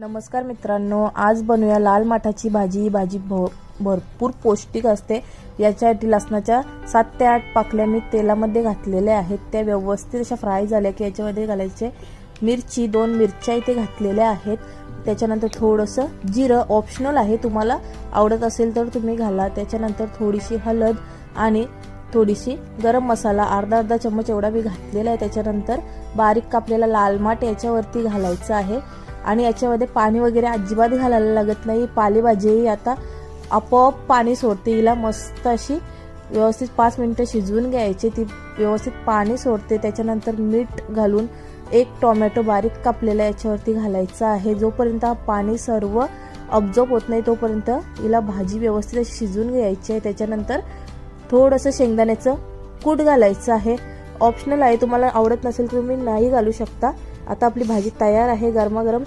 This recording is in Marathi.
नमस्कार मित्रांनो, आज बनवूया लाल माठाची भाजी। भाजी भरपूर पौष्टिक असते। याच्यासाठी लसणाच्या 7 ते 8 पाकळ्या मी तेलामध्ये घातलेल्या आहेत। त्या व्यवस्थित अशा फ्राय झाल्या की याच्यामध्ये घालायचे मिरची, 2 मिरच्या इथे घातलेल्या आहेत। त्याच्यानंतर थोडंसं जिरं ऑप्शनल आहे, तुम्हाला आवडत असेल तर तुम्ही घाला। त्याच्यानंतर थोडीशी हळद आणि थोडीशी गरम मसाला अर्धा चम्मच एवढा मी घातलेला आहे। त्याच्यानंतर बारीक कापलेला लाल माठ याच्यावरती घालायचं आहे आणि याच्यामध्ये पाणी वगैरे अजिबात घालायला लागत नाही। पालेभाजी आता आपोआप पाणी सोडते। हिला मस्त अशी व्यवस्थित 5 मिनिटं शिजवून घ्यायची, ती व्यवस्थित पाणी सोडते। त्याच्यानंतर मीठ घालून 1 टोमॅटो बारीक कापलेला याच्यावरती घालायचा आहे। जोपर्यंत पाणी सर्व अब्झॉर्ब होत नाही तोपर्यंत हिला भाजी व्यवस्थित अशी शिजवून घ्यायची आहे। त्याच्यानंतर थोडंसं शेंगदाण्याचं कूट घालायचं आहे, ऑप्शनल आहे, तुम्हाला आवडत नसेल तर तुम्ही नाही घालू शकता। आता आपली भाजी तयार आहे, गरमागरम